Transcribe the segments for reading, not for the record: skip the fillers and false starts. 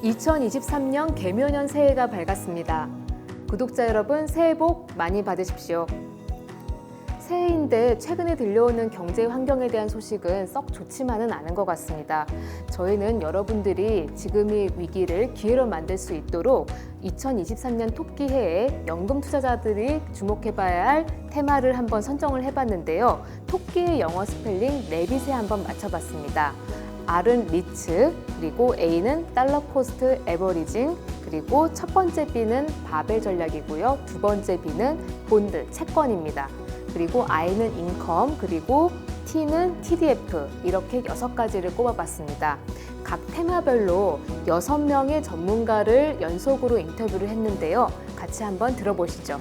2023년 개묘년 새해가 밝았습니다. 구독자 여러분, 새해 복 많이 받으십시오. 새해인데 최근에 들려오는 경제 환경에 대한 소식은 썩 좋지만은 않은 것 같습니다. 저희는 여러분들이 지금의 위기를 기회로 만들 수 있도록 2023년 토끼 해에 연금 투자자들이 주목해봐야 할 테마를 한번 선정을 해봤는데요. 토끼의 영어 스펠링 레빗에 한번 맞춰봤습니다. R은 리츠, 그리고 A는 달러 코스트 에버리징, 그리고 첫 번째 B는 바벨 전략이고요. 두 번째 B는 본드, 채권입니다. 그리고 I는 인컴, 그리고 T는 TDF, 이렇게 6가지를 꼽아봤습니다. 각 테마별로 6명의 전문가를 연속으로 인터뷰를 했는데요. 같이 한번 들어보시죠.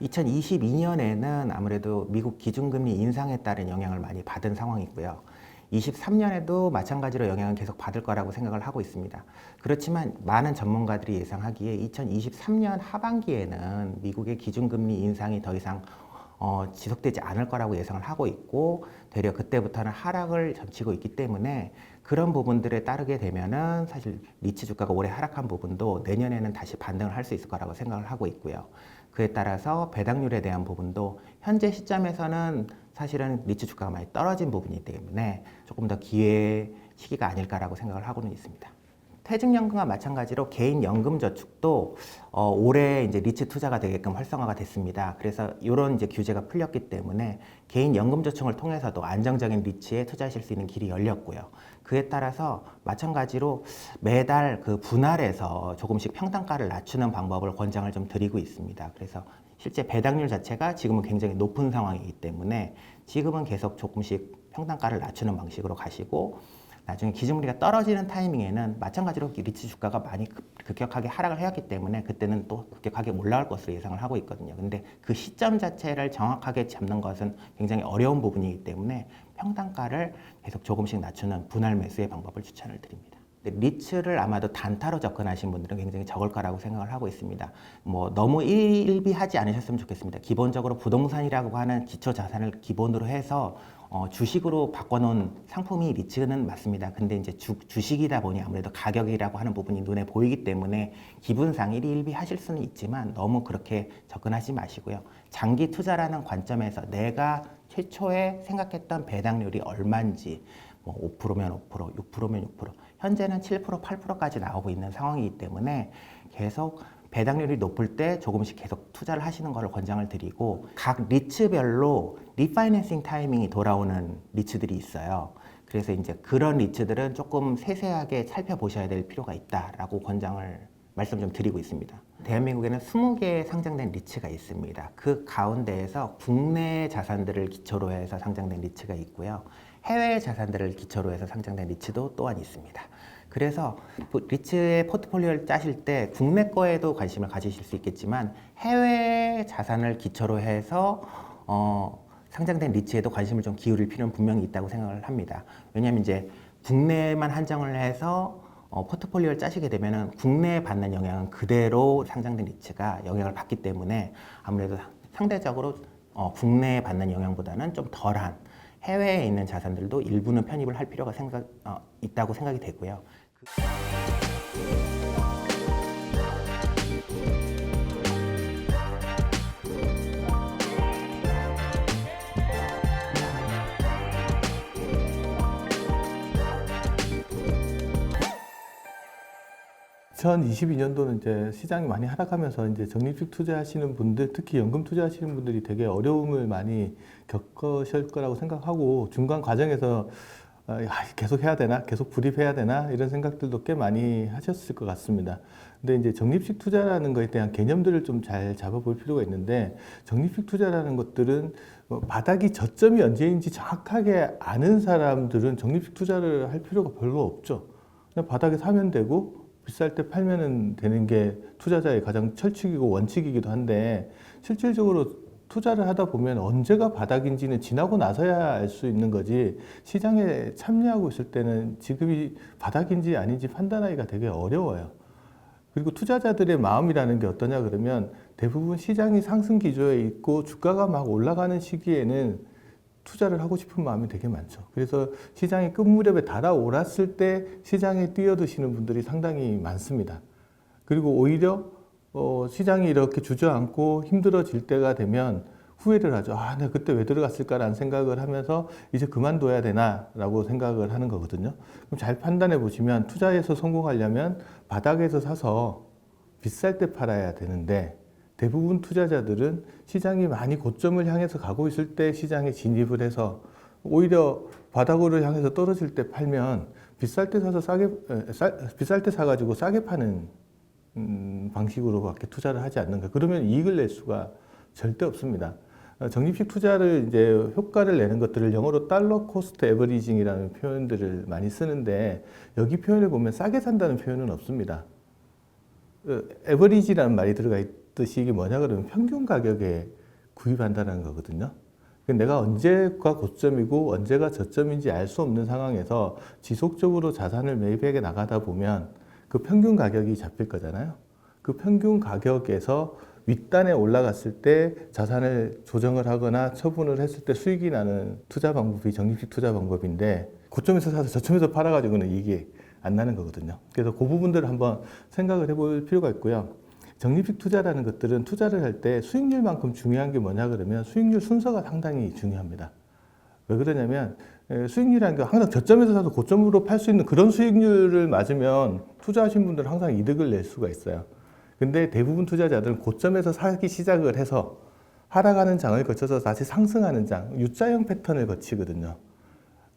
2022년에는 아무래도 미국 기준금리 인상에 따른 영향을 많이 받은 상황이고요. 23년에도 마찬가지로 영향은 계속 받을 거라고 생각을 하고 있습니다. 그렇지만 많은 전문가들이 예상하기에 2023년 하반기에는 미국의 기준금리 인상이 더 이상 지속되지 않을 거라고 예상을 하고 있고, 되려 그때부터는 하락을 점치고 있기 때문에 그런 부분들에 따르게 되면은 사실 리츠 주가가 올해 하락한 부분도 내년에는 다시 반등을 할 수 있을 거라고 생각을 하고 있고요. 그에 따라서 배당률에 대한 부분도 현재 시점에서는 사실은 리츠 주가가 많이 떨어진 부분이기 때문에 조금 더 기회의 시기가 아닐까라고 생각을 하고는 있습니다. 퇴직연금과 마찬가지로 개인연금저축도 올해 이제 리츠 투자가 되게끔 활성화가 됐습니다. 그래서 이런 이제 규제가 풀렸기 때문에 개인연금저축을 통해서도 안정적인 리츠에 투자하실 수 있는 길이 열렸고요. 그에 따라서 마찬가지로 매달 그 분할해서 조금씩 평단가를 낮추는 방법을 권장을 좀 드리고 있습니다. 그래서 실제 배당률 자체가 지금은 굉장히 높은 상황이기 때문에 지금은 계속 조금씩 평단가를 낮추는 방식으로 가시고, 나중에 기준금리가 떨어지는 타이밍에는 마찬가지로 리츠 주가가 많이 급격하게 하락을 해왔기 때문에 그때는 또 급격하게 올라갈 것으로 예상을 하고 있거든요. 근데 그 시점 자체를 정확하게 잡는 것은 굉장히 어려운 부분이기 때문에 평단가를 계속 조금씩 낮추는 분할 매수의 방법을 추천을 드립니다. 리츠를 아마도 단타로 접근하신 분들은 굉장히 적을 거라고 생각을 하고 있습니다. 너무 일비하지 않으셨으면 좋겠습니다. 기본적으로 부동산이라고 하는 기초 자산을 기본으로 해서 주식으로 바꿔놓은 상품이 리츠는 맞습니다. 근데 이제 주식이다 보니 아무래도 가격이라고 하는 부분이 눈에 보이기 때문에 기분상 일비하실 수는 있지만 너무 그렇게 접근하지 마시고요. 장기 투자라는 관점에서 내가 최초에 생각했던 배당률이 얼마인지, 5%면 5%, 6%면 6%, 현재는 7%, 8%까지 나오고 있는 상황이기 때문에 계속 배당률이 높을 때 조금씩 계속 투자를 하시는 것을 권장을 드리고, 각 리츠별로 리파이낸싱 타이밍이 돌아오는 리츠들이 있어요. 그래서 이제 그런 리츠들은 조금 세세하게 살펴보셔야 될 필요가 있다라고 말씀 좀 드리고 있습니다. 대한민국에는 20개의 상장된 리츠가 있습니다. 그 가운데에서 국내 자산들을 기초로 해서 상장된 리츠가 있고요. 해외 자산들을 기초로 해서 상장된 리츠도 또한 있습니다. 그래서 리츠의 포트폴리오를 짜실 때 국내 거에도 관심을 가지실 수 있겠지만 해외 자산을 기초로 해서 상장된 리츠에도 관심을 좀 기울일 필요는 분명히 있다고 생각을 합니다. 왜냐하면 이제 국내만 한정을 해서 포트폴리오를 짜시게 되면 국내에 받는 영향은 그대로 상장된 리츠가 영향을 받기 때문에 아무래도 상대적으로 국내에 받는 영향보다는 좀 덜한 해외에 있는 자산들도 일부는 편입을 할 필요가 있다고 생각이 되고요. (2022년도는) 이제 시장이 많이 하락하면서 이제 적립식 투자하시는 분들, 특히 연금 투자하시는 분들이 되게 어려움을 많이 겪으실 거라고 생각하고, 중간 과정에서 계속 해야 되나, 계속 불입해야 되나, 이런 생각들도 꽤 많이 하셨을 것 같습니다. 근데 이제 적립식 투자라는 것에 대한 개념들을 좀 잘 잡아볼 필요가 있는데, 적립식 투자라는 것들은 바닥이 저점이 언제인지 정확하게 아는 사람들은 적립식 투자를 할 필요가 별로 없죠. 그냥 바닥에 사면 되고 비쌀 때 팔면 되는 게 투자자의 가장 철칙이고 원칙이기도 한데, 실질적으로 투자를 하다 보면 언제가 바닥인지는 지나고 나서야 알 수 있는 거지, 시장에 참여하고 있을 때는 지금이 바닥인지 아닌지 판단하기가 되게 어려워요. 그리고 투자자들의 마음이라는 게 어떠냐 그러면, 대부분 시장이 상승 기조에 있고 주가가 막 올라가는 시기에는 투자를 하고 싶은 마음이 되게 많죠. 그래서 시장이 끝무렵에 달아올랐을 때 시장에 뛰어드시는 분들이 상당히 많습니다. 그리고 오히려 시장이 이렇게 주저앉고 힘들어질 때가 되면 후회를 하죠. 아, 내가 그때 왜 들어갔을까라는 생각을 하면서 이제 그만둬야 되나라고 생각을 하는 거거든요. 그럼 잘 판단해 보시면, 투자에서 성공하려면 바닥에서 사서 비쌀 때 팔아야 되는데, 대부분 투자자들은 시장이 많이 고점을 향해서 가고 있을 때 시장에 진입을 해서 오히려 바닥으로 향해서 떨어질 때 팔면, 비쌀 때 사서 비쌀 때 사가지고 싸게 파는 방식으로밖에 투자를 하지 않는가. 그러면 이익을 낼 수가 절대 없습니다. 적립식 투자를 이제 효과를 내는 것들을 영어로 달러 코스트 에버리징이라는 표현들을 많이 쓰는데, 여기 표현을 보면 싸게 산다는 표현은 없습니다. 에버리지라는 말이 들어가 있듯이 이게 뭐냐 그러면 평균 가격에 구입한다는 거거든요. 내가 언제가 고점이고 언제가 저점인지 알 수 없는 상황에서 지속적으로 자산을 매입해 나가다 보면 그 평균 가격이 잡힐 거잖아요. 그 평균 가격에서 윗단에 올라갔을 때 자산을 조정을 하거나 처분을 했을 때 수익이 나는 투자 방법이 적립식 투자 방법인데, 고점에서 사서 저점에서 팔아가지고는 이익이 안 나는 거거든요. 그래서 그 부분들을 한번 생각을 해볼 필요가 있고요. 적립식 투자라는 것들은 투자를 할 때 수익률만큼 중요한 게 뭐냐 그러면, 수익률 순서가 상당히 중요합니다. 왜 그러냐면, 수익률이라는 게 항상 저점에서 사서 고점으로 팔 수 있는 그런 수익률을 맞으면 투자하신 분들은 항상 이득을 낼 수가 있어요. 근데 대부분 투자자들은 고점에서 사기 시작을 해서 하락하는 장을 거쳐서 다시 상승하는 장, U자형 패턴을 거치거든요.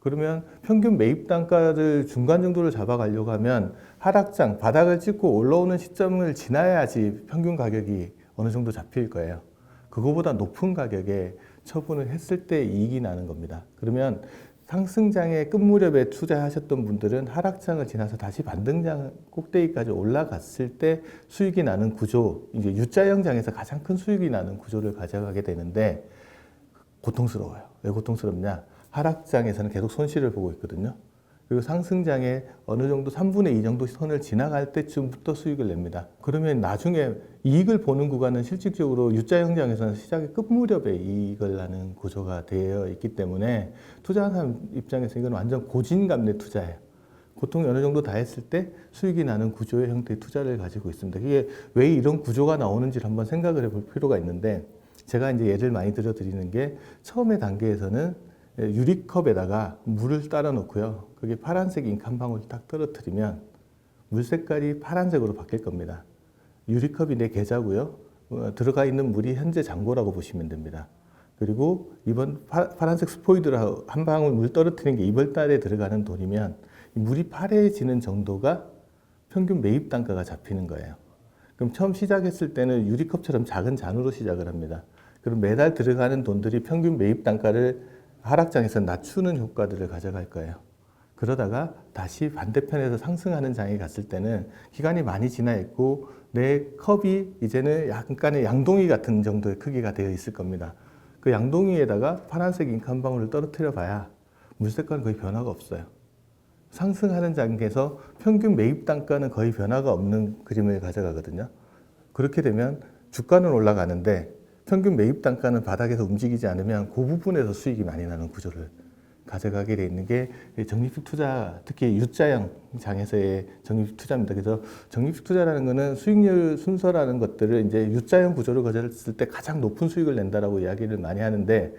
그러면 평균 매입 단가를 중간 정도를 잡아가려고 하면 하락장, 바닥을 찍고 올라오는 시점을 지나야지 평균 가격이 어느 정도 잡힐 거예요. 그거보다 높은 가격에 처분을 했을 때 이익이 나는 겁니다. 그러면 상승장의 끝무렵에 투자하셨던 분들은 하락장을 지나서 다시 반등장 꼭대기까지 올라갔을 때 수익이 나는 구조, 이제 U자형장에서 가장 큰 수익이 나는 구조를 가져가게 되는데, 고통스러워요. 왜 고통스럽냐? 하락장에서는 계속 손실을 보고 있거든요. 그리고 상승장에 어느 정도 3분의 2 정도 선을 지나갈 때쯤부터 수익을 냅니다. 그러면 나중에 이익을 보는 구간은 실질적으로 U자형장에서는 시작의 끝무렵에 이익을 나는 구조가 되어 있기 때문에, 투자하는 사람 입장에서 이건 완전 고진감래 투자예요. 고통이 어느 정도 다 했을 때 수익이 나는 구조의 형태의 투자를 가지고 있습니다. 이게 왜 이런 구조가 나오는지를 한번 생각을 해볼 필요가 있는데, 제가 이제 예를 많이 들어드리는 게, 처음의 단계에서는 유리컵에다가 물을 따라 놓고요. 그게 파란색 잉크 한 방울 딱 떨어뜨리면 물 색깔이 파란색으로 바뀔 겁니다. 유리컵이 내 계좌고요. 들어가 있는 물이 현재 잔고라고 보시면 됩니다. 그리고 이번 파란색 스포이드를 한 방울 물 떨어뜨리는 게 이번 달에 들어가는 돈이면, 물이 파래지는 정도가 평균 매입 단가가 잡히는 거예요. 그럼 처음 시작했을 때는 유리컵처럼 작은 잔으로 시작을 합니다. 그럼 매달 들어가는 돈들이 평균 매입 단가를 하락장에서 낮추는 효과들을 가져갈 거예요. 그러다가 다시 반대편에서 상승하는 장에 갔을 때는 기간이 많이 지나 있고 내 컵이 이제는 약간의 양동이 같은 정도의 크기가 되어 있을 겁니다. 그 양동이에다가 파란색 잉크 한 방울을 떨어뜨려 봐야 물 색깔은 거의 변화가 없어요. 상승하는 장에서 평균 매입 단가는 거의 변화가 없는 그림을 가져가거든요. 그렇게 되면 주가는 올라가는데 평균 매입 단가는 바닥에서 움직이지 않으면 그 부분에서 수익이 많이 나는 구조를 가져가게 돼 있는 게 적립식 투자, 특히 U자형 장에서의 적립식 투자입니다. 그래서 적립식 투자라는 거는 수익률 순서라는 것들을 이제 U자형 구조를 가졌을 때 가장 높은 수익을 낸다라고 이야기를 많이 하는데,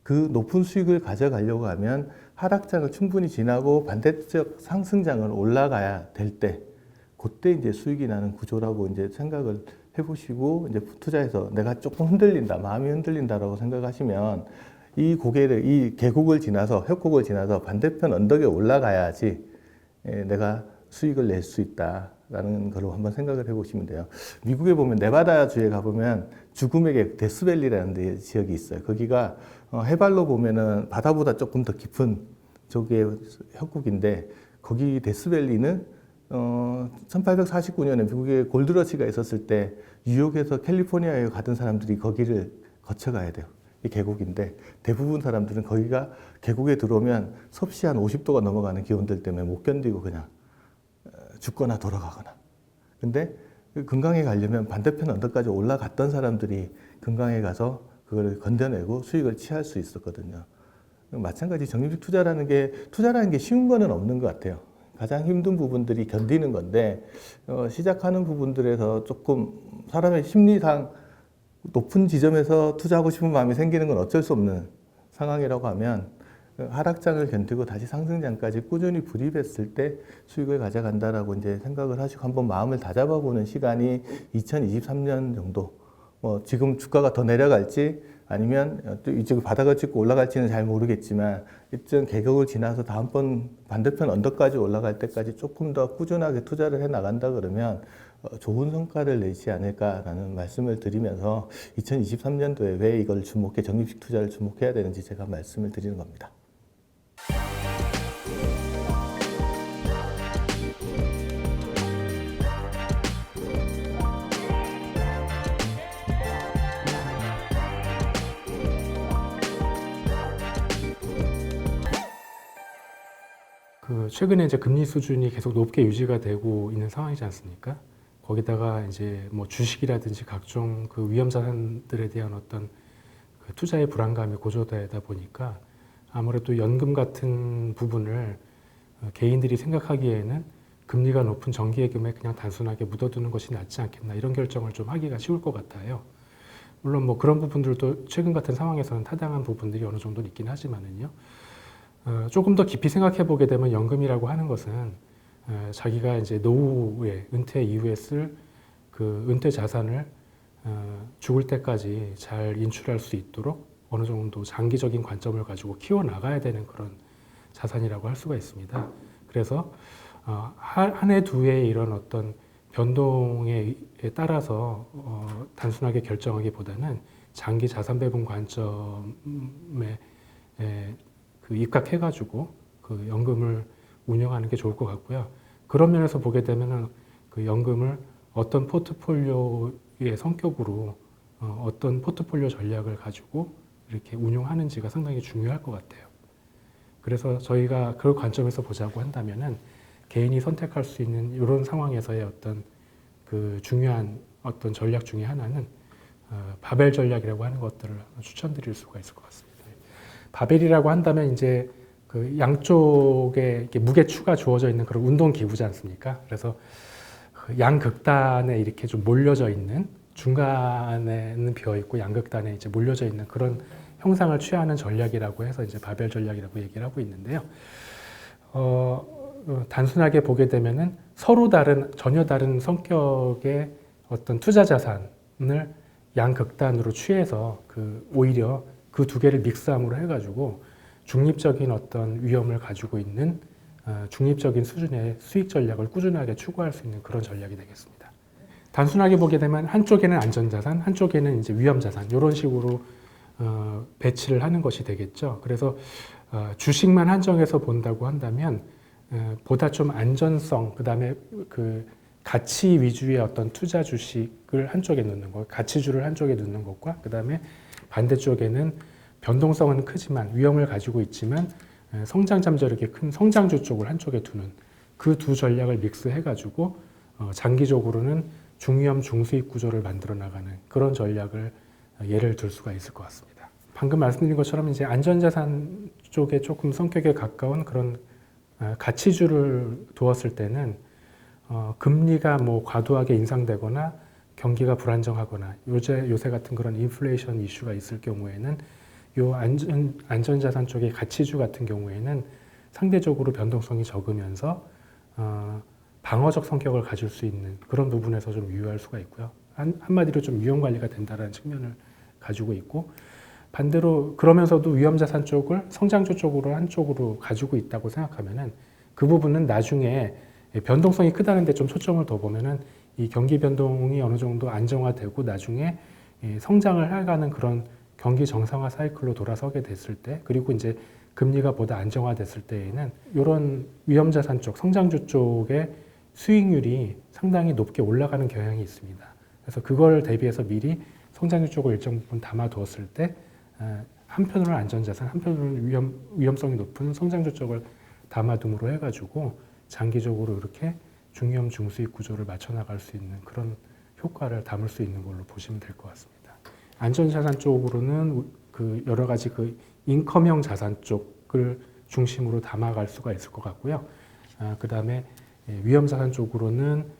그 높은 수익을 가져가려고 하면 하락장을 충분히 지나고 반대쪽 상승장을 올라가야 될 때, 그때 이제 수익이 나는 구조라고 이제 생각을 해보시고, 이제 투자에서 내가 조금 흔들린다, 마음이 흔들린다라고 생각하시면 이 고개를, 이 계곡을 지나서, 협곡을 지나서 반대편 언덕에 올라가야지 내가 수익을 낼 수 있다라는 걸로 한번 생각을 해보시면 돼요. 미국에 보면 네바다주에 가보면 죽음의 계곡 데스밸리라는 지역이 있어요. 거기가 해발로 보면은 바다보다 조금 더 깊은 쪽의 협곡인데, 거기 데스밸리는 1849년에 미국에 골드러시가 있었을 때 뉴욕에서 캘리포니아에 가던 사람들이 거기를 거쳐가야 돼요. 이 계곡인데 대부분 사람들은 거기가 계곡에 들어오면 섭씨 한 50도가 넘어가는 기온들 때문에 못 견디고 그냥 죽거나 돌아가거나. 근데 금강에 가려면 반대편 언덕까지 올라갔던 사람들이 금강에 가서 그걸 건져내고 수익을 취할 수 있었거든요. 마찬가지 적립식 투자라는 게 쉬운 거는 없는 것 같아요. 가장 힘든 부분들이 견디는 건데 시작하는 부분들에서 조금 사람의 심리상 높은 지점에서 투자하고 싶은 마음이 생기는 건 어쩔 수 없는 상황이라고 하면 하락장을 견디고 다시 상승장까지 꾸준히 불입했을 때 수익을 가져간다라고 이제 생각을 하시고 한번 마음을 다잡아보는 시간이 2023년 정도. 지금 주가가 더 내려갈지 아니면 또 이쪽 바닥을 찍고 올라갈지는 잘 모르겠지만 일정 계곡을 지나서 다음번 반대편 언덕까지 올라갈 때까지 조금 더 꾸준하게 투자를 해 나간다 그러면 좋은 성과를 내지 않을까라는 말씀을 드리면서 2023년도에 왜 이걸 적립식 투자를 주목해야 되는지 제가 말씀을 드리는 겁니다. 최근에 이제 금리 수준이 계속 높게 유지가 되고 있는 상황이지 않습니까? 거기다가 이제 뭐 주식이라든지 각종 그 위험 자산들에 대한 어떤 그 투자의 불안감이 고조되다 보니까 아무래도 연금 같은 부분을 개인들이 생각하기에는 금리가 높은 정기예금에 그냥 단순하게 묻어두는 것이 낫지 않겠나 이런 결정을 좀 하기가 쉬울 것 같아요. 물론 뭐 그런 부분들도 최근 같은 상황에서는 타당한 부분들이 어느 정도 있긴 하지만은요. 조금 더 깊이 생각해 보게 되면 연금이라고 하는 것은 자기가 이제 노후에 은퇴 이후에 쓸 그 은퇴 자산을 죽을 때까지 잘 인출할 수 있도록 어느 정도 장기적인 관점을 가지고 키워 나가야 되는 그런 자산이라고 할 수가 있습니다. 그래서 한 해 두 해의 이런 어떤 변동에 따라서 단순하게 결정하기보다는 장기 자산 배분 관점에 그 입각해가지고 그 연금을 운영하는 게 좋을 것 같고요. 그런 면에서 보게 되면은 그 연금을 어떤 포트폴리오의 성격으로 어떤 포트폴리오 전략을 가지고 이렇게 운용하는지가 상당히 중요할 것 같아요. 그래서 저희가 그 관점에서 보자고 한다면은 개인이 선택할 수 있는 이런 상황에서의 어떤 그 중요한 어떤 전략 중에 하나는 바벨 전략이라고 하는 것들을 추천드릴 수가 있을 것 같습니다. 바벨이라고 한다면 이제 그 양쪽에 이렇게 무게추가 주어져 있는 그런 운동 기구지 않습니까? 그래서 그 양극단에 이렇게 좀 몰려져 있는 중간에는 비어 있고 양극단에 이제 몰려져 있는 그런 형상을 취하는 전략이라고 해서 이제 바벨 전략이라고 얘기를 하고 있는데요. 단순하게 보게 되면은 서로 전혀 다른 성격의 어떤 투자 자산을 양극단으로 취해서 오히려 그 두 개를 믹스함으로 해가지고 중립적인 어떤 위험을 가지고 있는 중립적인 수준의 수익 전략을 꾸준하게 추구할 수 있는 그런 전략이 되겠습니다. 단순하게 보게 되면 한쪽에는 안전자산, 한쪽에는 이제 위험자산 이런 식으로 배치를 하는 것이 되겠죠. 그래서 주식만 한정해서 본다고 한다면 보다 좀 안전성, 그다음에 그 가치 위주의 어떤 투자 주식을 한쪽에 넣는 것, 가치주를 한쪽에 넣는 것과 그다음에 반대쪽에는 변동성은 크지만 위험을 가지고 있지만 성장 잠재력이 큰 성장주 쪽을 한쪽에 두는 그 두 전략을 믹스해가지고 장기적으로는 중위험 중수익 구조를 만들어 나가는 그런 전략을 예를 들 수가 있을 것 같습니다. 방금 말씀드린 것처럼 이제 안전자산 쪽에 조금 성격에 가까운 그런 가치주를 두었을 때는 금리가 뭐 과도하게 인상되거나 경기가 불안정하거나 요새 같은 그런 인플레이션 이슈가 있을 경우에는 요 안전자산 쪽의 가치주 같은 경우에는 상대적으로 변동성이 적으면서 방어적 성격을 가질 수 있는 그런 부분에서 좀 유효할 수가 있고요. 한마디로 좀 위험 관리가 된다는 측면을 가지고 있고 반대로 그러면서도 위험자산 쪽을 성장주 쪽으로 한쪽으로 가지고 있다고 생각하면은 그 부분은 나중에 변동성이 크다는 데 좀 초점을 더 보면은 이 경기 변동이 어느 정도 안정화되고 나중에 성장을 해가는 그런 경기 정상화 사이클로 돌아서게 됐을 때 그리고 이제 금리가 보다 안정화됐을 때에는 이런 위험자산 쪽, 성장주 쪽의 수익률이 상당히 높게 올라가는 경향이 있습니다. 그래서 그걸 대비해서 미리 성장률 쪽을 일정 부분 담아두었을 때 한편으로는 안전자산, 한편으로는 위험성이 높은 성장주 쪽을 담아둠으로 해가지고 장기적으로 이렇게 중위험 중수익 구조를 맞춰 나갈 수 있는 그런 효과를 담을 수 있는 걸로 보시면 될 것 같습니다. 안전자산 쪽으로는 그 여러 가지 그 인컴형 자산 쪽을 중심으로 담아갈 수가 있을 것 같고요. 그 다음에 위험자산 쪽으로는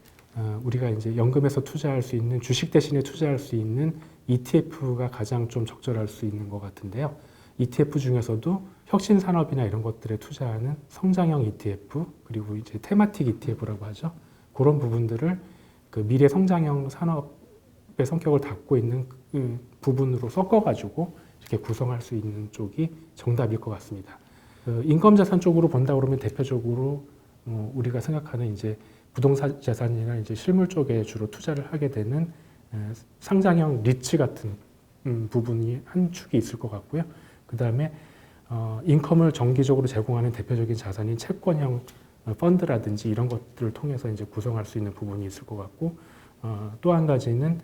우리가 이제 연금에서 투자할 수 있는 주식 대신에 투자할 수 있는 ETF가 가장 좀 적절할 수 있는 것 같은데요. ETF 중에서도 혁신 산업이나 이런 것들에 투자하는 성장형 ETF 그리고 이제 테마틱 ETF라고 하죠. 그런 부분들을 그 미래 성장형 산업의 성격을 갖고 있는 그 부분으로 섞어가지고 이렇게 구성할 수 있는 쪽이 정답일 것 같습니다. 그 인컴 자산 쪽으로 본다 그러면 대표적으로 우리가 생각하는 이제 부동산 자산이나 이제 실물 쪽에 주로 투자를 하게 되는 상장형 리츠 같은 부분이 한 축이 있을 것 같고요. 그 다음에 인컴을 정기적으로 제공하는 대표적인 자산인 채권형 펀드라든지 이런 것들을 통해서 이제 구성할 수 있는 부분이 있을 것 같고 또 한 가지는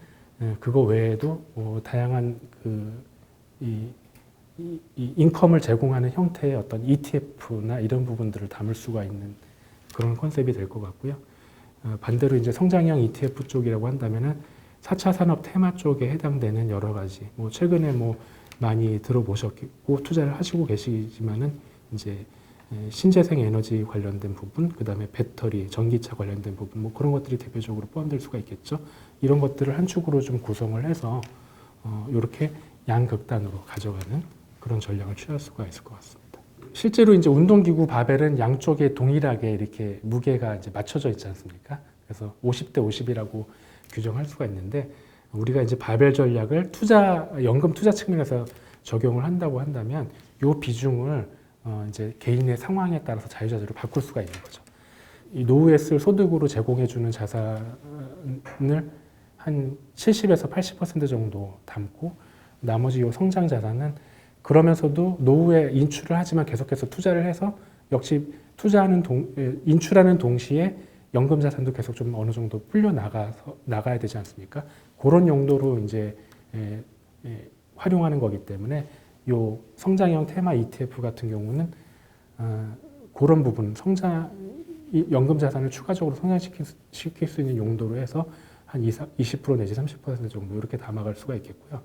그거 외에도 다양한 이 인컴을 제공하는 형태의 어떤 ETF나 이런 부분들을 담을 수가 있는 그런 컨셉이 될 것 같고요. 반대로 이제 성장형 ETF 쪽이라고 한다면은 4차 산업 테마 쪽에 해당되는 여러 가지 최근에 많이 들어보셨고 투자를 하시고 계시지만은 이제 신재생 에너지 관련된 부분, 그 다음에 배터리, 전기차 관련된 부분 그런 것들이 대표적으로 포함될 수가 있겠죠. 이런 것들을 한 축으로 좀 구성을 해서 이렇게 양극단으로 가져가는 그런 전략을 취할 수가 있을 것 같습니다. 실제로 이제 운동기구 바벨은 양쪽에 동일하게 이렇게 무게가 이제 맞춰져 있지 않습니까? 그래서 50대 50이라고 규정할 수가 있는데 우리가 이제 바벨 전략을 연금 투자 측면에서 적용을 한다고 한다면 이 비중을 이제 개인의 상황에 따라서 자유자재로 바꿀 수가 있는 거죠. 이 노후에 쓸 소득으로 제공해주는 자산을 한 70에서 80% 정도 담고 나머지 이 성장 자산은 그러면서도 노후에 인출을 하지만 계속해서 투자를 해서 역시 인출하는 동시에 연금 자산도 계속 좀 어느 정도 풀려 나가야 되지 않습니까? 그런 용도로 이제 활용하는 거기 때문에 요 성장형 테마 ETF 같은 경우는 그런 부분 연금 자산을 추가적으로 성장시킬 수 있는 용도로 해서 한 20% 내지 30% 정도 이렇게 담아갈 수가 있겠고요.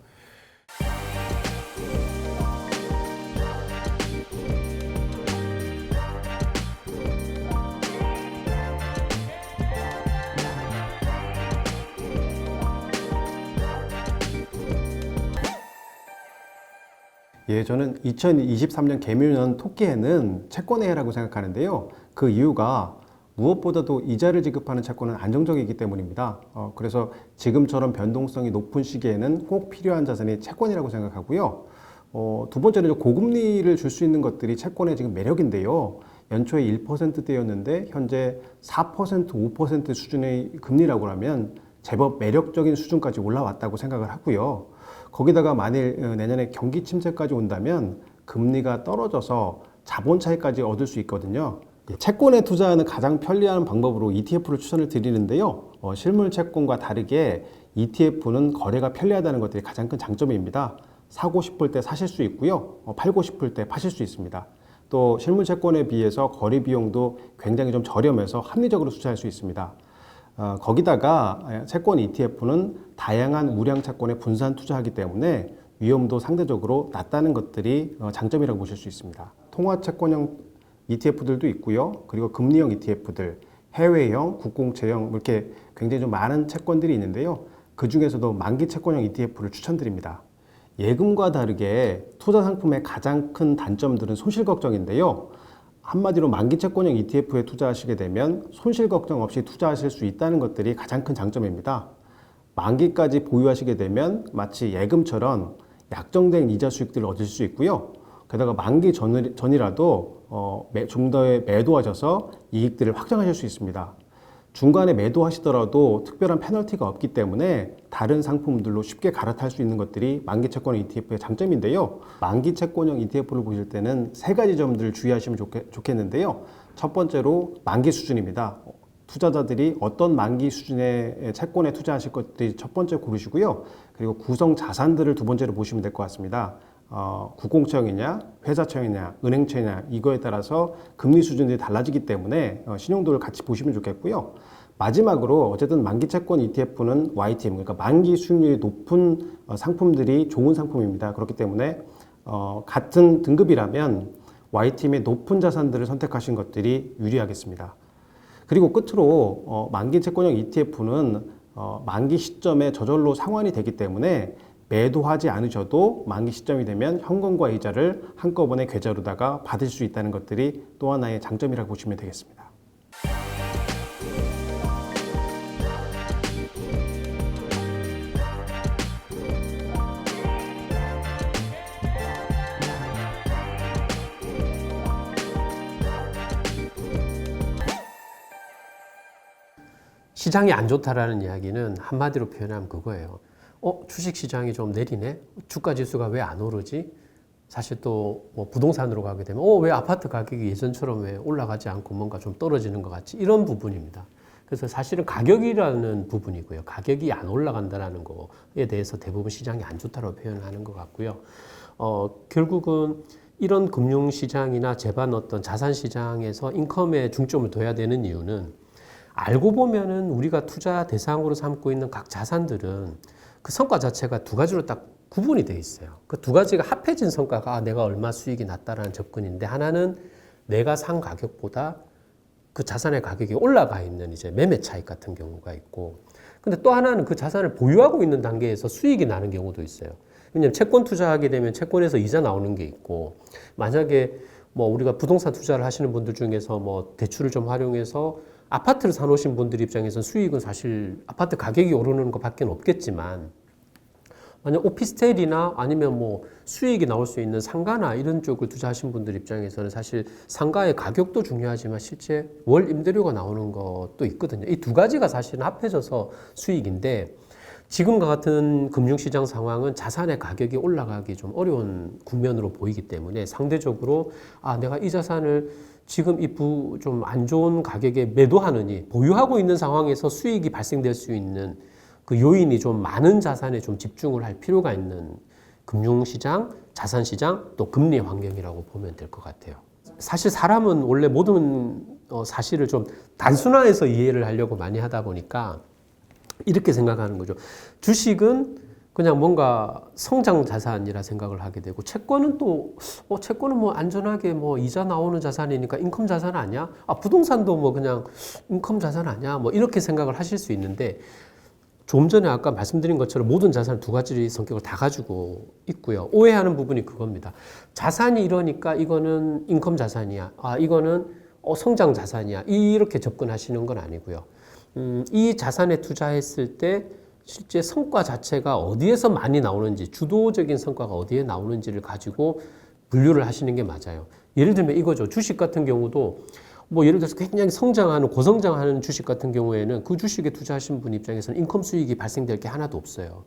예, 저는 2023년 개묘년 토끼해는 채권의 해라고 생각하는데요. 그 이유가 무엇보다도 이자를 지급하는 채권은 안정적이기 때문입니다. 그래서 지금처럼 변동성이 높은 시기에는 꼭 필요한 자산이 채권이라고 생각하고요. 두 번째는 고금리를 줄 수 있는 것들이 채권의 지금 매력인데요. 연초에 1%대였는데 현재 4%, 5% 수준의 금리라고 하면 제법 매력적인 수준까지 올라왔다고 생각을 하고요. 거기다가 만일 내년에 경기 침체까지 온다면 금리가 떨어져서 자본 차익까지 얻을 수 있거든요. 채권에 투자하는 가장 편리한 방법으로 ETF를 추천을 드리는데요. 실물 채권과 다르게 ETF는 거래가 편리하다는 것들이 가장 큰 장점입니다. 사고 싶을 때 사실 수 있고요. 팔고 싶을 때 파실 수 있습니다. 또 실물 채권에 비해서 거래 비용도 굉장히 좀 저렴해서 합리적으로 투자할 수 있습니다. 거기다가 채권 ETF는 다양한 우량 채권에 분산 투자하기 때문에 위험도 상대적으로 낮다는 것들이 장점이라고 보실 수 있습니다. 통화 채권형 ETF들도 있고요. 그리고 금리형 ETF들, 해외형, 국공채형 이렇게 굉장히 좀 많은 채권들이 있는데요. 그 중에서도 만기 채권형 ETF를 추천드립니다. 예금과 다르게 투자 상품의 가장 큰 단점들은 손실 걱정인데요. 한마디로 만기 채권형 ETF에 투자하시게 되면 손실 걱정 없이 투자하실 수 있다는 것들이 가장 큰 장점입니다. 만기까지 보유하시게 되면 마치 예금처럼 약정된 이자 수익들을 얻을 수 있고요. 게다가 만기 전이라도 좀 더 매도하셔서 이익들을 확정하실 수 있습니다. 중간에 매도하시더라도 특별한 페널티가 없기 때문에 다른 상품들로 쉽게 갈아탈 수 있는 것들이 만기 채권 ETF의 장점인데요. 만기 채권형 ETF를 보실 때는 세 가지 점들을 주의하시면 좋겠는데요. 첫 번째로 만기 수준입니다. 투자자들이 어떤 만기 수준의 채권에 투자하실 것들이 첫 번째 고르시고요. 그리고 구성 자산들을 두 번째로 보시면 될 것 같습니다. 구공채형이냐, 회사채형이냐, 은행채냐 이거에 따라서 금리 수준이 달라지기 때문에 신용도를 같이 보시면 좋겠고요. 마지막으로 어쨌든 만기 채권 ETF는 YTM, 그러니까 만기 수익률이 높은 상품들이 좋은 상품입니다. 그렇기 때문에 같은 등급이라면 YTM의 높은 자산들을 선택하신 것들이 유리하겠습니다. 그리고 끝으로 만기 채권형 ETF는 만기 시점에 저절로 상환이 되기 때문에 매도하지 않으셔도 만기 시점이 되면 현금과 이자를 한꺼번에 계좌로다가 받을 수 있다는 것들이 또 하나의 장점이라고 보시면 되겠습니다. 시장이 안 좋다라는 이야기는 한마디로 표현하면 그거예요. 주식 시장이 좀 내리네? 주가 지수가 왜 안 오르지? 사실 또 뭐 부동산으로 가게 되면 왜 아파트 가격이 예전처럼 왜 올라가지 않고 뭔가 좀 떨어지는 것 같지? 이런 부분입니다. 그래서 사실은 가격이라는 부분이고요. 가격이 안 올라간다는 거에 대해서 대부분 시장이 안 좋다고 표현하는 것 같고요. 결국은 이런 금융시장이나 제반 어떤 자산시장에서 인컴에 중점을 둬야 되는 이유는 알고 보면은 우리가 투자 대상으로 삼고 있는 각 자산들은 그 성과 자체가 두 가지로 딱 구분이 되어 있어요. 그 두 가지가 합해진 성과가 내가 얼마 수익이 났다라는 접근인데, 하나는 내가 산 가격보다 그 자산의 가격이 올라가 있는 이제 매매 차익 같은 경우가 있고, 근데 또 하나는 그 자산을 보유하고 있는 단계에서 수익이 나는 경우도 있어요. 왜냐하면 채권 투자하게 되면 채권에서 이자 나오는 게 있고, 만약에 뭐 우리가 부동산 투자를 하시는 분들 중에서 뭐 대출을 좀 활용해서 아파트를 사놓으신 분들 입장에서는 수익은 사실 아파트 가격이 오르는 것밖에 없겠지만, 만약 오피스텔이나 아니면 뭐 수익이 나올 수 있는 상가나 이런 쪽을 투자하신 분들 입장에서는 사실 상가의 가격도 중요하지만 실제 월 임대료가 나오는 것도 있거든요. 이 두 가지가 사실은 합해져서 수익인데, 지금과 같은 금융시장 상황은 자산의 가격이 올라가기 좀 어려운 국면으로 보이기 때문에 상대적으로 내가 이 자산을 지금 이 좀 안 좋은 가격에 매도하느니 보유하고 있는 상황에서 수익이 발생될 수 있는 그 요인이 좀 많은 자산에 좀 집중을 할 필요가 있는 금융시장, 자산시장, 또 금리 환경이라고 보면 될 것 같아요. 사실 사람은 원래 모든 사실을 좀 단순화해서 이해를 하려고 많이 하다 보니까 이렇게 생각하는 거죠. 주식은 그냥 뭔가 성장 자산이라 생각을 하게 되고, 채권은 또 채권은 뭐 안전하게 뭐 이자 나오는 자산이니까 인컴 자산 아니야? 부동산도 뭐 그냥 인컴 자산 아니야? 뭐 이렇게 생각을 하실 수 있는데, 좀 전에 아까 말씀드린 것처럼 모든 자산 두 가지 성격을 다 가지고 있고요. 오해하는 부분이 그겁니다. 자산이 이러니까 이거는 인컴 자산이야. 이거는 성장 자산이야. 이렇게 접근하시는 건 아니고요. 이 자산에 투자했을 때 실제 성과 자체가 어디에서 많이 나오는지, 주도적인 성과가 어디에 나오는지를 가지고 분류를 하시는 게 맞아요. 예를 들면 이거죠. 주식 같은 경우도 뭐 예를 들어서 굉장히 성장하는, 고성장하는 주식 같은 경우에는 그 주식에 투자하신 분 입장에서는 인컴 수익이 발생될 게 하나도 없어요.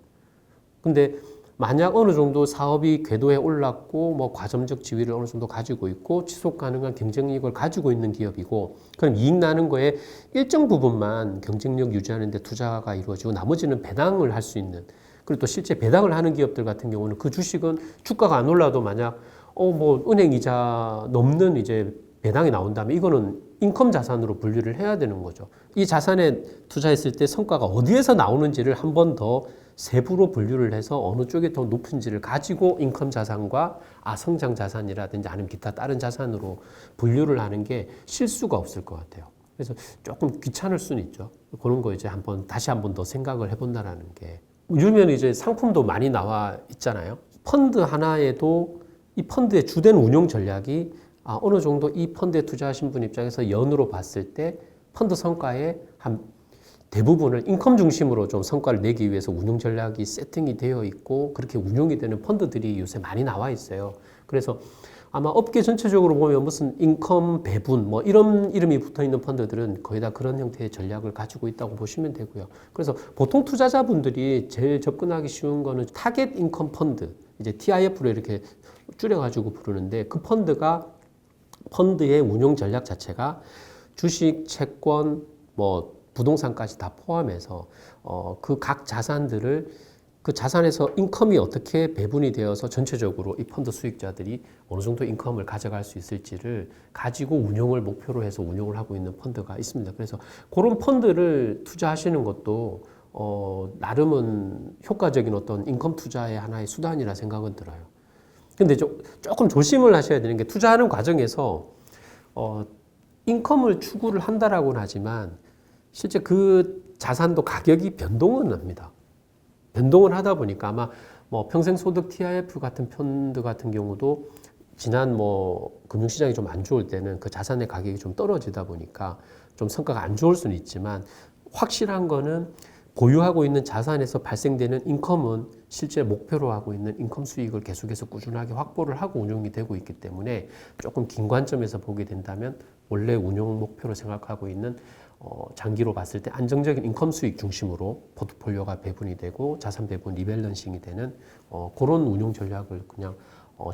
근데 만약 어느 정도 사업이 궤도에 올랐고 뭐 과점적 지위를 어느 정도 가지고 있고 지속 가능한 경쟁력을 가지고 있는 기업이고, 그럼 이익 나는 거에 일정 부분만 경쟁력 유지하는 데 투자가 이루어지고 나머지는 배당을 할 수 있는, 그리고 또 실제 배당을 하는 기업들 같은 경우는 그 주식은 주가가 안 올라도 만약 뭐 은행 이자 넘는 이제 배당이 나온다면 이거는 인컴 자산으로 분류를 해야 되는 거죠. 이 자산에 투자했을 때 성과가 어디에서 나오는지를 한 번 더 세부로 분류를 해서 어느 쪽이 더 높은지를 가지고 인컴 자산과 성장 자산이라든지 아니면 기타 다른 자산으로 분류를 하는 게 실수가 없을 것 같아요. 그래서 조금 귀찮을 수는 있죠. 그런 거 이제 다시 한 번 더 생각을 해본다라는 게. 요즘에는 이제 상품도 많이 나와 있잖아요. 펀드 하나에도 이 펀드의 주된 운용 전략이 어느 정도 이 펀드에 투자하신 분 입장에서 연으로 봤을 때 펀드 성과의 한 대부분을 인컴 중심으로 좀 성과를 내기 위해서 운용 전략이 세팅이 되어 있고 그렇게 운용이 되는 펀드들이 요새 많이 나와 있어요. 그래서 아마 업계 전체적으로 보면 무슨 인컴 배분 뭐 이런 이름이 붙어 있는 펀드들은 거의 다 그런 형태의 전략을 가지고 있다고 보시면 되고요. 그래서 보통 투자자분들이 제일 접근하기 쉬운 거는 타겟 인컴 펀드, 이제 TIF로 이렇게 줄여가지고 부르는데, 그 펀드의 운용 전략 자체가 주식, 채권, 뭐 부동산까지 다 포함해서 그 각 자산들을 그 자산에서 인컴이 어떻게 배분이 되어서 전체적으로 이 펀드 수익자들이 어느 정도 인컴을 가져갈 수 있을지를 가지고 운용을 목표로 해서 운용을 하고 있는 펀드가 있습니다. 그래서 그런 펀드를 투자하시는 것도 나름은 효과적인 어떤 인컴 투자의 하나의 수단이라 생각은 들어요. 근데 조금 조심을 하셔야 되는 게 투자하는 과정에서 인컴을 추구를 한다라고는 하지만 실제 그 자산도 가격이 변동은 합니다. 변동을 하다 보니까 아마 뭐 평생소득 TIF 같은 펀드 같은 경우도 지난 뭐 금융시장이 좀 안 좋을 때는 그 자산의 가격이 좀 떨어지다 보니까 좀 성과가 안 좋을 수는 있지만 확실한 거는 보유하고 있는 자산에서 발생되는 인컴은 실제 목표로 하고 있는 인컴 수익을 계속해서 꾸준하게 확보를 하고 운용이 되고 있기 때문에 조금 긴 관점에서 보게 된다면 원래 운용 목표로 생각하고 있는 장기로 봤을 때 안정적인 인컴 수익 중심으로 포트폴리오가 배분이 되고 자산 배분 리밸런싱이 되는 그런 운용 전략을 그냥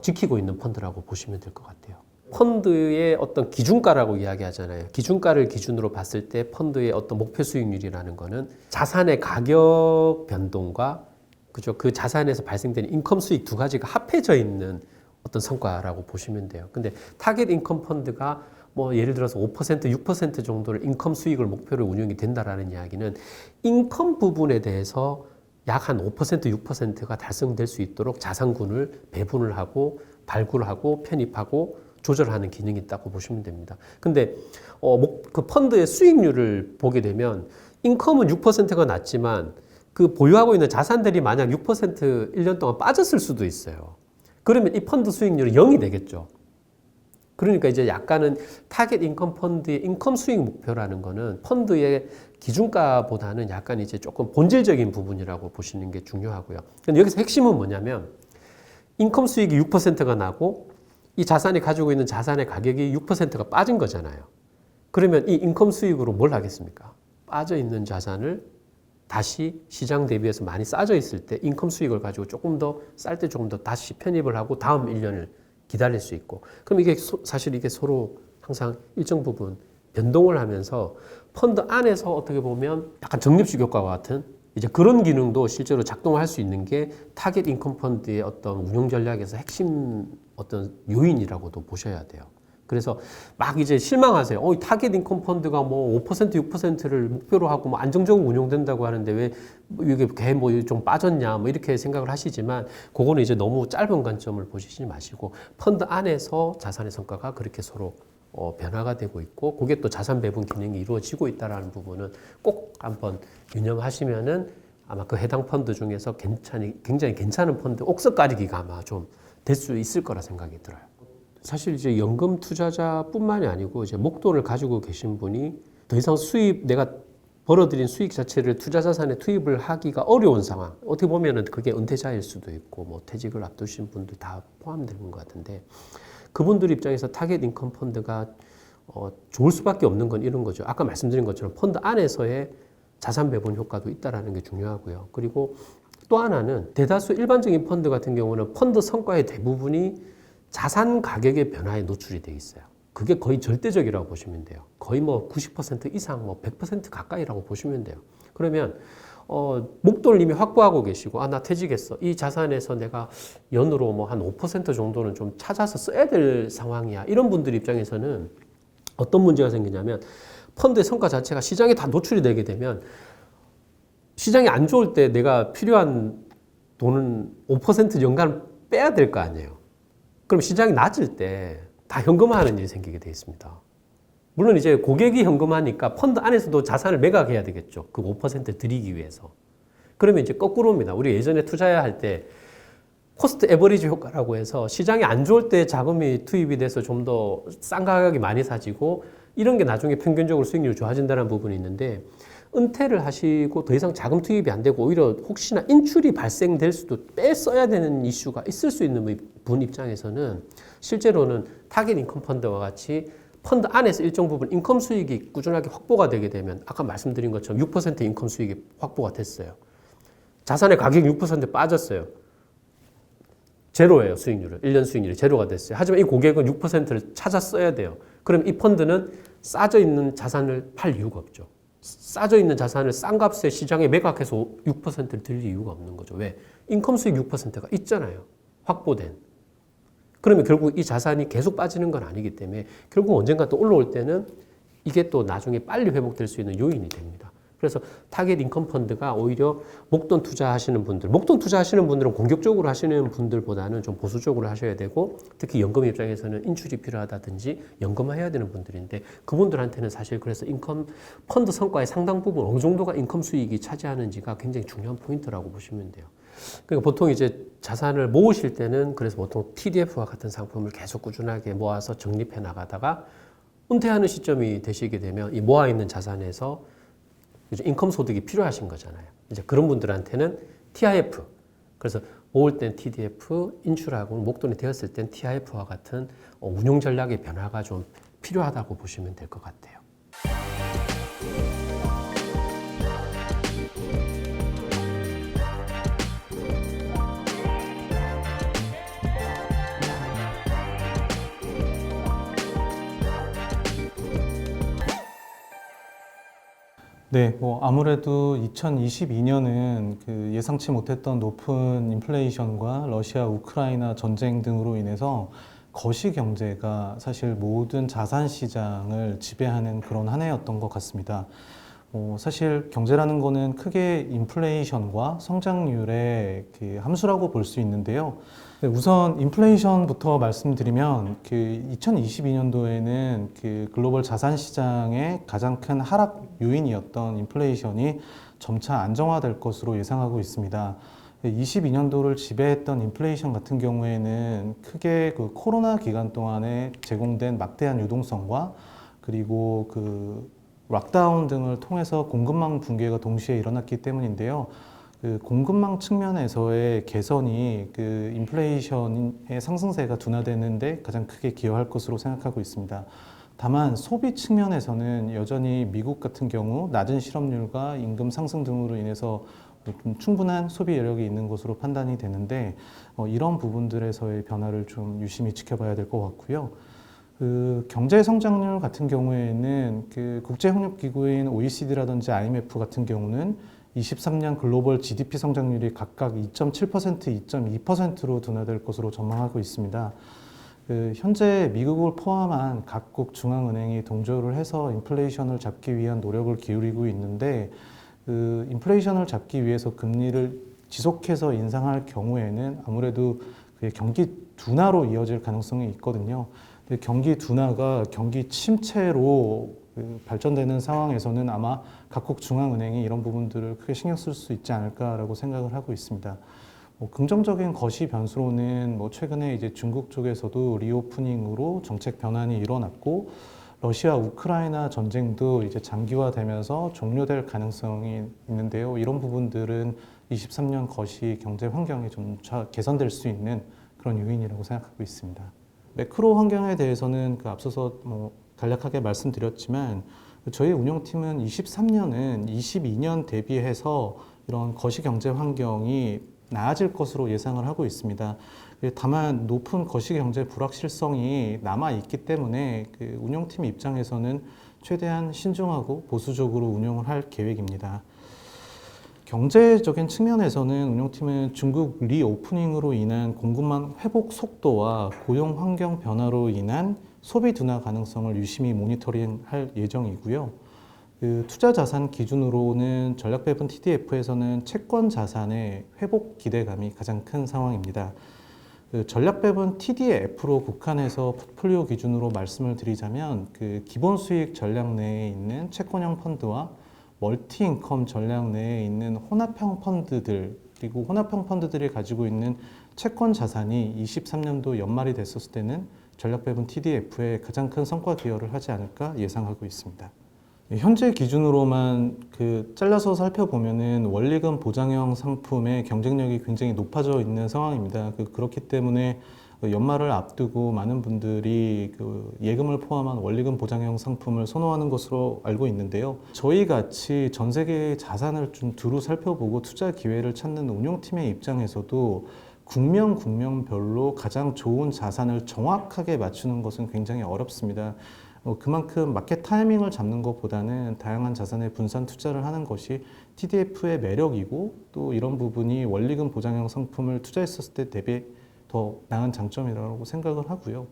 지키고 있는 펀드라고 보시면 될 것 같아요. 펀드의 어떤 기준가라고 이야기하잖아요. 기준가를 기준으로 봤을 때 펀드의 어떤 목표 수익률이라는 거는 자산의 가격 변동과 그죠? 그 자산에서 발생되는 인컴 수익 두 가지가 합해져 있는 어떤 성과라고 보시면 돼요. 근데 타겟 인컴 펀드가 뭐 예를 들어서 5%, 6% 정도를 인컴 수익을 목표로 운용이 된다라는 이야기는 인컴 부분에 대해서 약 한 5%, 6%가 달성될 수 있도록 자산군을 배분을 하고 발굴하고 편입하고 조절하는 기능이 있다고 보시면 됩니다. 근데 그 펀드의 수익률을 보게 되면 인컴은 6%가 낮지만 그 보유하고 있는 자산들이 만약 6% 1년 동안 빠졌을 수도 있어요. 그러면 이 펀드 수익률은 0이 되겠죠. 그러니까 이제 약간은 타겟 인컴 펀드의 인컴 수익 목표라는 거는 펀드의 기준가보다는 약간 이제 조금 본질적인 부분이라고 보시는 게 중요하고요. 근데 여기서 핵심은 뭐냐면 인컴 수익이 6%가 나고 이 자산이 가지고 있는 자산의 가격이 6%가 빠진 거잖아요. 그러면 이 인컴 수익으로 뭘 하겠습니까? 빠져 있는 자산을 다시 시장 대비해서 많이 싸져 있을 때 인컴 수익을 가지고 조금 더 쌀 때 조금 더 다시 편입을 하고 다음 1년을 기다릴 수 있고 그럼 이게 사실 이게 서로 항상 일정 부분 변동을 하면서 펀드 안에서 어떻게 보면 약간 적립식 효과와 같은 이제 그런 기능도 실제로 작동할 수 있는 게 타겟 인컴 펀드의 어떤 운용 전략에서 핵심 어떤 요인이라고도 보셔야 돼요. 그래서 막 이제 실망하세요. 타겟 인컴 펀드가 뭐 5%, 6%를 목표로 하고 뭐 안정적으로 운용된다고 하는데 왜 이게 걔 뭐 좀 빠졌냐 뭐 이렇게 생각을 하시지만 그거는 이제 너무 짧은 관점을 보시지 마시고 펀드 안에서 자산의 성과가 그렇게 서로 변화가 되고 있고 그게 또 자산 배분 기능이 이루어지고 있다는 부분은 꼭 한번 유념하시면은 아마 그 해당 펀드 중에서 굉장히 괜찮은 펀드 옥석 가리기가 아마 좀 될 수 있을 거라 생각이 들어요. 사실 이제 연금 투자자뿐만이 아니고 이제 목돈을 가지고 계신 분이 더 이상 내가 벌어들인 수익 자체를 투자 자산에 투입을 하기가 어려운 상황. 어떻게 보면은 그게 은퇴자일 수도 있고 뭐 퇴직을 앞두신 분들 다 포함되는 것 같은데 그분들 입장에서 타겟 인컴 펀드가 좋을 수밖에 없는 건 이런 거죠. 아까 말씀드린 것처럼 펀드 안에서의 자산 배분 효과도 있다라는 게 중요하고요. 그리고 또 하나는 대다수 일반적인 펀드 같은 경우는 펀드 성과의 대부분이 자산 가격의 변화에 노출이 돼 있어요. 그게 거의 절대적이라고 보시면 돼요. 거의 뭐 90% 이상, 뭐 100% 가까이라고 보시면 돼요. 그러면 목돈을 이미 확보하고 계시고, 나 퇴직했어. 이 자산에서 내가 연으로 뭐 한 5% 정도는 좀 찾아서 써야 될 상황이야. 이런 분들 입장에서는 어떤 문제가 생기냐면 펀드의 성과 자체가 시장에 다 노출이 되게 되면 시장이 안 좋을 때 내가 필요한 돈은 5% 연간 빼야 될 거 아니에요. 그럼 시장이 낮을 때 다 현금화하는 일이 생기게 돼 있습니다. 물론 이제 고객이 현금화니까 펀드 안에서도 자산을 매각해야 되겠죠. 그 5% 드리기 위해서. 그러면 이제 거꾸로입니다. 우리 예전에 투자해야 할 때 코스트 에버리지 효과라고 해서 시장이 안 좋을 때 자금이 투입이 돼서 좀 더 싼 가격이 많이 사지고 이런 게 나중에 평균적으로 수익률이 좋아진다는 부분이 있는데 은퇴를 하시고 더 이상 자금 투입이 안 되고 오히려 혹시나 인출이 발생될 수도 빼 써야 되는 이슈가 있을 수 있는 분 입장에서는 실제로는 타겟 인컴 펀드와 같이 펀드 안에서 일정 부분 인컴 수익이 꾸준하게 확보가 되게 되면 아까 말씀드린 것처럼 6% 인컴 수익이 확보가 됐어요. 자산의 가격이 6% 빠졌어요. 제로예요, 수익률은. 1년 수익률이 제로가 됐어요. 하지만 이 고객은 6%를 찾아 써야 돼요. 그럼 이 펀드는 싸져 있는 자산을 팔 이유가 없죠. 싸져 있는 자산을 싼 값에 시장에 매각해서 6%를 들릴 이유가 없는 거죠. 왜? 인컴 수익 6%가 있잖아요. 확보된. 그러면 결국 이 자산이 계속 빠지는 건 아니기 때문에 결국 언젠가 또 올라올 때는 이게 또 나중에 빨리 회복될 수 있는 요인이 됩니다. 그래서 타겟 인컴 펀드가 오히려 목돈 투자하시는 분들, 목돈 투자하시는 분들은 공격적으로 하시는 분들보다는 좀 보수적으로 하셔야 되고, 특히 연금 입장에서는 인출이 필요하다든지 연금화해야 되는 분들인데, 그분들한테는 사실 그래서 인컴 펀드 성과의 상당 부분 어느 정도가 인컴 수익이 차지하는지가 굉장히 중요한 포인트라고 보시면 돼요. 그러니까 보통 이제 자산을 모으실 때는 그래서 보통 TDF와 같은 상품을 계속 꾸준하게 모아서 적립해 나가다가 은퇴하는 시점이 되시게 되면 이 모아 있는 자산에서 이제 인컴 소득이 필요하신 거잖아요. 이제 그런 분들한테는 TIF, 그래서 모을 땐 TDF, 인출하고 목돈이 되었을 땐 TIF와 같은 운용 전략의 변화가 좀 필요하다고 보시면 될 것 같아요. 네, 아무래도 2022년은 그 예상치 못했던 높은 인플레이션과 러시아 우크라이나 전쟁 등으로 인해서 거시 경제가 사실 모든 자산 시장을 지배하는 그런 한 해였던 것 같습니다. 사실 경제라는 거는 크게 인플레이션과 성장률의 그 함수라고 볼 수 있는데요. 우선 인플레이션부터 말씀드리면 그 2022년도에는 그 글로벌 자산 시장의 가장 큰 하락 요인이었던 인플레이션이 점차 안정화될 것으로 예상하고 있습니다. 22년도를 지배했던 인플레이션 같은 경우에는 크게 그 코로나 기간 동안에 제공된 막대한 유동성과 그리고 그 락다운 등을 통해서 공급망 붕괴가 동시에 일어났기 때문인데요. 그 공급망 측면에서의 개선이 그 인플레이션의 상승세가 둔화되는데 가장 크게 기여할 것으로 생각하고 있습니다. 다만 소비 측면에서는 여전히 미국 같은 경우 낮은 실업률과 임금 상승 등으로 인해서 좀 충분한 소비 여력이 있는 것으로 판단이 되는데 이런 부분들에서의 변화를 좀 유심히 지켜봐야 될 것 같고요. 그 경제 성장률 같은 경우에는 그 국제협력기구인 OECD라든지 IMF 같은 경우는 23년 글로벌 GDP 성장률이 각각 2.7%, 2.2%로 둔화될 것으로 전망하고 있습니다. 그 현재 미국을 포함한 각국 중앙은행이 동조를 해서 인플레이션을 잡기 위한 노력을 기울이고 있는데 그 인플레이션을 잡기 위해서 금리를 지속해서 인상할 경우에는 아무래도 경기 둔화로 이어질 가능성이 있거든요. 근데 경기 둔화가 경기 침체로 발전되는 상황에서는 아마 각국 중앙은행이 이런 부분들을 크게 신경 쓸 수 있지 않을까라고 생각을 하고 있습니다. 긍정적인 거시 변수로는 최근에 이제 중국 쪽에서도 리오프닝으로 정책 변환이 일어났고 러시아 우크라이나 전쟁도 이제 장기화되면서 종료될 가능성이 있는데요. 이런 부분들은 23년 거시 경제 환경이 좀 개선될 수 있는 그런 요인이라고 생각하고 있습니다. 매크로 환경에 대해서는 앞서서 간략하게 말씀드렸지만 저희 운영팀은 23년은 22년 대비해서 이런 거시 경제 환경이 나아질 것으로 예상을 하고 있습니다. 다만 높은 거시 경제 불확실성이 남아 있기 때문에 그 운영팀 입장에서는 최대한 신중하고 보수적으로 운영을 할 계획입니다. 경제적인 측면에서는 운영팀은 중국 리오프닝으로 인한 공급망 회복 속도와 고용 환경 변화로 인한 소비 둔화 가능성을 유심히 모니터링할 예정이고요. 그 투자 자산 기준으로는 전략 배분 TDF에서는 채권 자산의 회복 기대감이 가장 큰 상황입니다. 그 전략 배분 TDF로 국한해서 포트폴리오 기준으로 말씀을 드리자면 그 기본 수익 전략 내에 있는 채권형 펀드와 멀티 인컴 전략 내에 있는 혼합형 펀드들 그리고 혼합형 펀드들이 가지고 있는 채권 자산이 23년도 연말이 됐었을 때는 전략 배분 TDF에 가장 큰 성과 기여를 하지 않을까 예상하고 있습니다. 현재 기준으로만 잘라서 살펴보면은 원리금 보장형 상품의 경쟁력이 굉장히 높아져 있는 상황입니다. 그렇기 때문에 연말을 앞두고 많은 분들이 예금을 포함한 원리금 보장형 상품을 선호하는 것으로 알고 있는데요. 저희 같이 전 세계의 자산을 좀 두루 살펴보고 투자 기회를 찾는 운용팀의 입장에서도 국명별로 가장 좋은 자산을 정확하게 맞추는 것은 굉장히 어렵습니다. 그만큼 마켓 타이밍을 잡는 것보다는 다양한 자산에 분산 투자를 하는 것이 TDF의 매력이고 또 이런 부분이 원리금 보장형 상품을 투자했었을 때 대비 더 나은 장점이라고 생각을 하고요.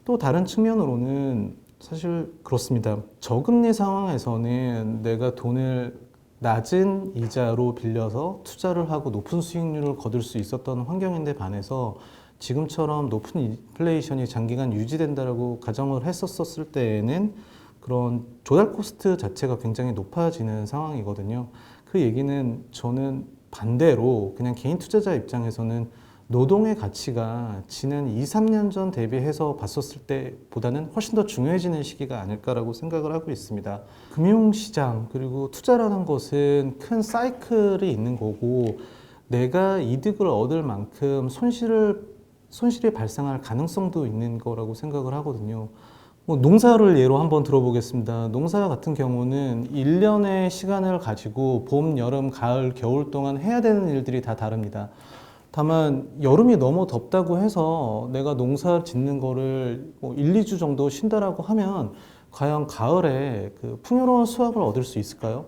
또 다른 측면으로는 사실 그렇습니다. 저금리 상황에서는 내가 돈을 낮은 이자로 빌려서 투자를 하고 높은 수익률을 거둘 수 있었던 환경인데 반해서 지금처럼 높은 인플레이션이 장기간 유지된다라고 가정을 했었을 때에는 그런 조달 코스트 자체가 굉장히 높아지는 상황이거든요. 그 얘기는 저는 반대로 그냥 개인 투자자 입장에서는 노동의 가치가 지난 2, 3년 전 대비해서 봤었을 때보다는 훨씬 더 중요해지는 시기가 아닐까라고 생각을 하고 있습니다. 금융시장 그리고 투자라는 것은 큰 사이클이 있는 거고 내가 이득을 얻을 만큼 손실이 발생할 가능성도 있는 거라고 생각을 하거든요. 농사를 예로 한번 들어보겠습니다. 농사 같은 경우는 1년의 시간을 가지고 봄, 여름, 가을, 겨울 동안 해야 되는 일들이 다 다릅니다. 다만 여름이 너무 덥다고 해서 내가 농사 짓는 거를 1, 2주 정도 쉰다라고 하면 과연 가을에 그 풍요로운 수확을 얻을 수 있을까요?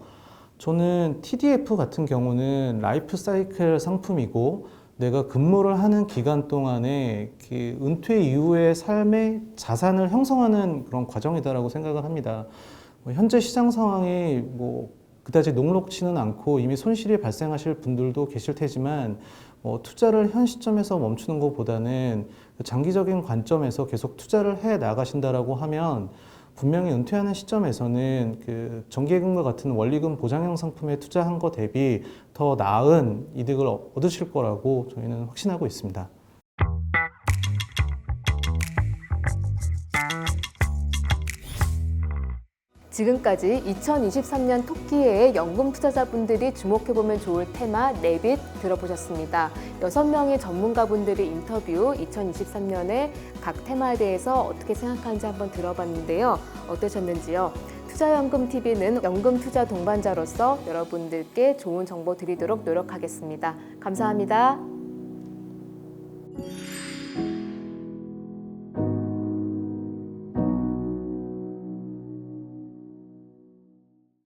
저는 TDF 같은 경우는 라이프 사이클 상품이고 내가 근무를 하는 기간 동안에 그 은퇴 이후의 삶의 자산을 형성하는 그런 과정이다라고 생각을 합니다. 현재 시장 상황이 그다지 녹록치는 않고 이미 손실이 발생하실 분들도 계실 테지만 투자를 현 시점에서 멈추는 것보다는 장기적인 관점에서 계속 투자를 해 나가신다라고 하면 분명히 은퇴하는 시점에서는 그 정기예금과 같은 원리금 보장형 상품에 투자한 것 대비 더 나은 이득을 얻으실 거라고 저희는 확신하고 있습니다. 지금까지 2023년 토끼해의 연금 투자자분들이 주목해보면 좋을 테마 네빗 들어보셨습니다. 6명의 전문가분들의 인터뷰 2023년에 각 테마에 대해서 어떻게 생각하는지 한번 들어봤는데요. 어떠셨는지요? 투자연금TV는 연금 투자 동반자로서 여러분들께 좋은 정보 드리도록 노력하겠습니다. 감사합니다.